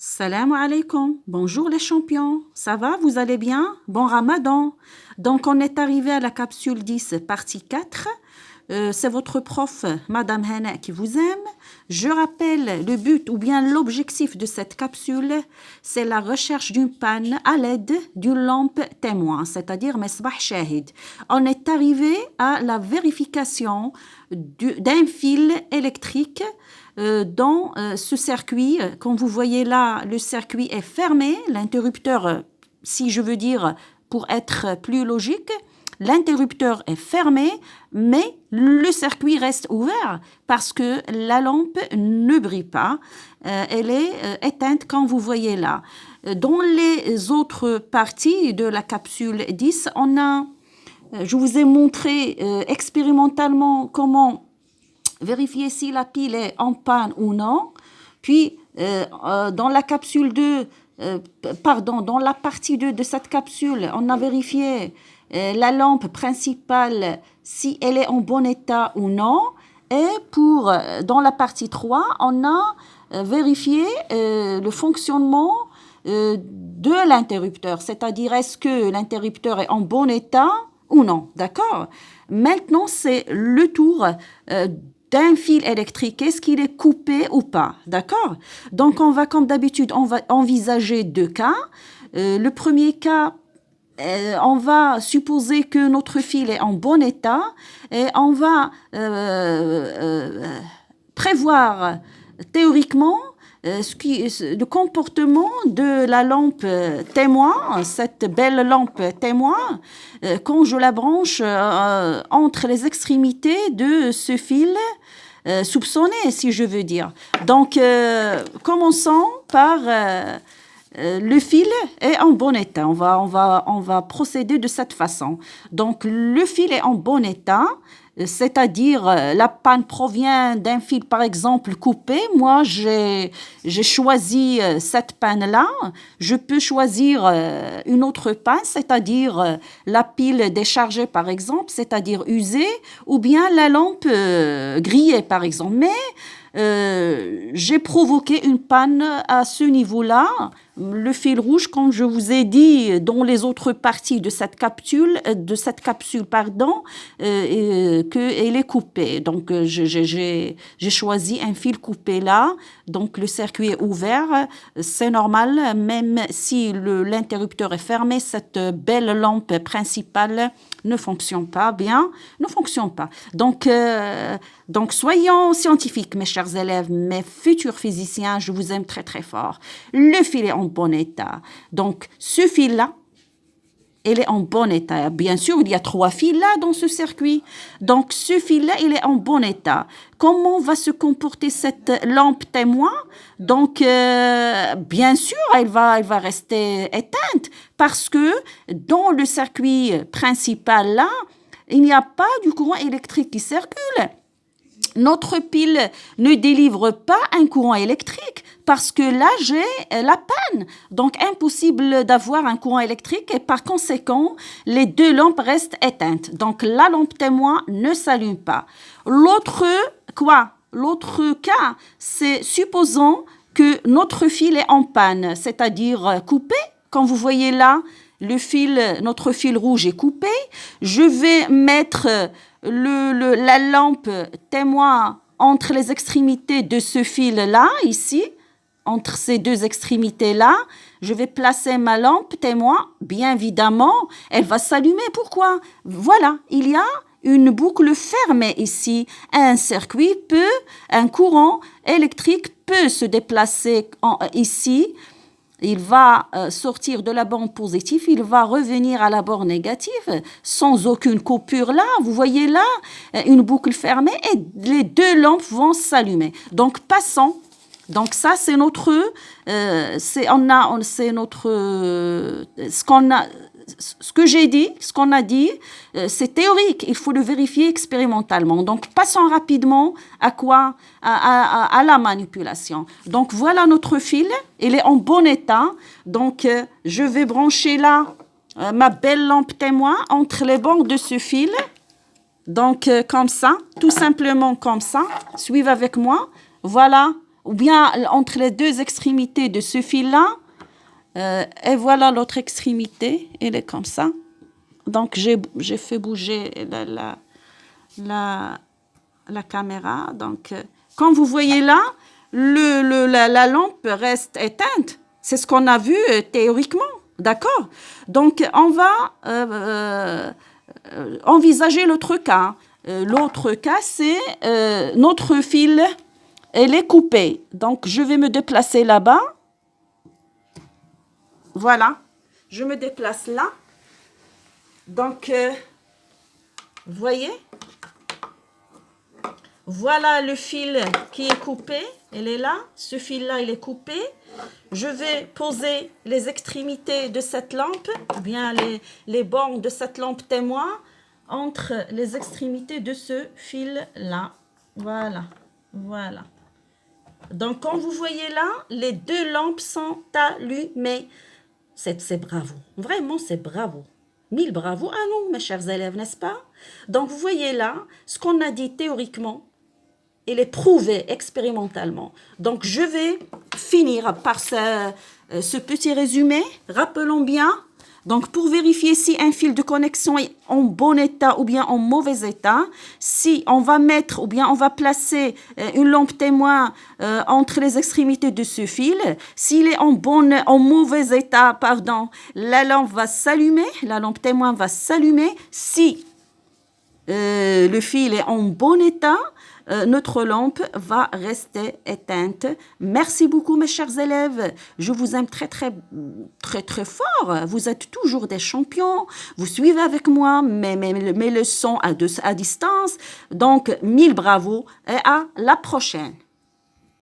Salam alaikum. Bonjour les champions. Ça va, vous allez bien? Bon Ramadan. Donc, on est arrivé à la capsule 10, partie 4. C'est votre prof, Madame Hana, qui vous aime. Je rappelle le but ou bien l'objectif de cette capsule, c'est la recherche d'une panne à l'aide d'une lampe témoin, c'est-à-dire Mesbah Shahid. On est arrivé à la vérification d'un fil électrique dans ce circuit. Comme vous voyez là, le circuit est fermé, l'interrupteur, si je veux dire, pour être plus logique, l'interrupteur est fermé, mais le circuit reste ouvert parce que la lampe ne brille pas. Elle est éteinte comme vous voyez là. Dans les autres parties de la capsule 10, je vous ai montré expérimentalement comment vérifier si la pile est en panne ou non. Puis, dans la capsule 2, dans la partie 2 de cette capsule, on a vérifié la lampe principale, si elle est en bon état ou non. Et dans la partie 3, on a vérifié le fonctionnement de l'interrupteur, c'est-à-dire est-ce que l'interrupteur est en bon état ou non, d'accord? Maintenant, c'est le tour d'un fil électrique, est-ce qu'il est coupé ou pas, d'accord? Donc, comme d'habitude, on va envisager deux cas. Le premier cas, on va supposer que notre fil est en bon état et on va prévoir théoriquement le comportement de la lampe témoin, cette belle lampe témoin, quand je la branche entre les extrémités de ce fil soupçonné, si je veux dire. Donc, commençons par le fil est en bon état. On va procéder de cette façon. Donc, le fil est en bon état, c'est-à-dire la panne provient d'un fil, par exemple, coupé. Moi, j'ai choisi cette panne-là. Je peux choisir une autre panne, c'est-à-dire la pile déchargée, par exemple, c'est-à-dire usée, ou bien la lampe grillée, par exemple. Mais j'ai provoqué une panne à ce niveau-là. Le fil rouge, comme je vous ai dit dans les autres parties de cette capsule, qu'elle est coupée. Donc, j'ai choisi un fil coupé là. Donc, le circuit est ouvert. C'est normal, même si l'interrupteur est fermé, cette belle lampe principale ne fonctionne pas bien, ne fonctionne pas. Donc, soyons scientifiques, mes chers élèves, mes futurs physiciens, je vous aime très, très fort. Le fil est en bon état. Donc, ce fil-là, il est en bon état. Bien sûr, il y a 3 fils là dans ce circuit. Donc, ce fil-là, il est en bon état. Comment va se comporter cette lampe témoin? Donc, bien sûr, elle va rester éteinte parce que dans le circuit principal là, il n'y a pas du courant électrique qui circule. Notre pile ne délivre pas un courant électrique parce que là, j'ai la panne. Donc, impossible d'avoir un courant électrique et par conséquent, les 2 lampes restent éteintes. Donc, la lampe témoin ne s'allume pas. L'autre cas, c'est supposons que notre fil est en panne, c'est-à-dire coupé. Comme vous voyez là, notre fil rouge est coupé. Je vais mettre la lampe témoin entre les extrémités de ce fil-là, ici, entre ces 2 extrémités-là. Je vais placer ma lampe témoin. Bien évidemment, elle va s'allumer. Pourquoi? Voilà, il y a une boucle fermée ici. Un courant électrique peut se déplacer ici. Il va sortir de la borne positive, il va revenir à la borne négative sans aucune coupure là. Vous voyez là, une boucle fermée et les 2 lampes vont s'allumer. Donc, passons. Donc, ça, c'est ce que j'ai dit, ce qu'on a dit, c'est théorique. Il faut le vérifier expérimentalement. Donc, passons rapidement à la manipulation. Donc, voilà notre fil. Il est en bon état. Donc, je vais brancher là ma belle lampe témoin entre les bords de ce fil. Donc, comme ça, tout simplement comme ça. Suivez avec moi. Voilà. ou bien entre les deux extrémités de ce fil-là. Et voilà l'autre extrémité, elle est comme ça. Donc, j'ai fait bouger la caméra. Donc, comme vous voyez là, la lampe reste éteinte. C'est ce qu'on a vu théoriquement. D'accord? Donc, on va envisager l'autre cas. L'autre cas, c'est notre fil, elle est coupée. Donc, je vais me déplacer là-bas. Voilà. Je me déplace là. Donc, vous voyez? Voilà le fil qui est coupé. Elle est là. Ce fil-là, il est coupé. Je vais poser les extrémités de cette lampe, ou bien les bornes de cette lampe témoin, entre les extrémités de ce fil-là. Voilà. Voilà. Donc, comme vous voyez là, les deux lampes sont allumées. C'est bravo. Vraiment, c'est bravo. 1000 bravo à nous, mes chers élèves, n'est-ce pas? Donc, vous voyez là, ce qu'on a dit théoriquement, il est prouvé expérimentalement. Donc, je vais finir par ce petit résumé. Rappelons bien, donc pour vérifier si un fil de connexion est en bon état ou bien en mauvais état, si on va mettre ou bien on va placer une lampe témoin entre les extrémités de ce fil, s'il est en mauvais état, pardon, la lampe va s'allumer, la lampe témoin va s'allumer. Si le fil est en bon état, notre lampe va rester éteinte. Merci beaucoup, mes chers élèves. Je vous aime très, très, très, très fort. Vous êtes toujours des champions. Vous suivez avec moi mes leçons à distance. Donc, 1000 bravos et à la prochaine.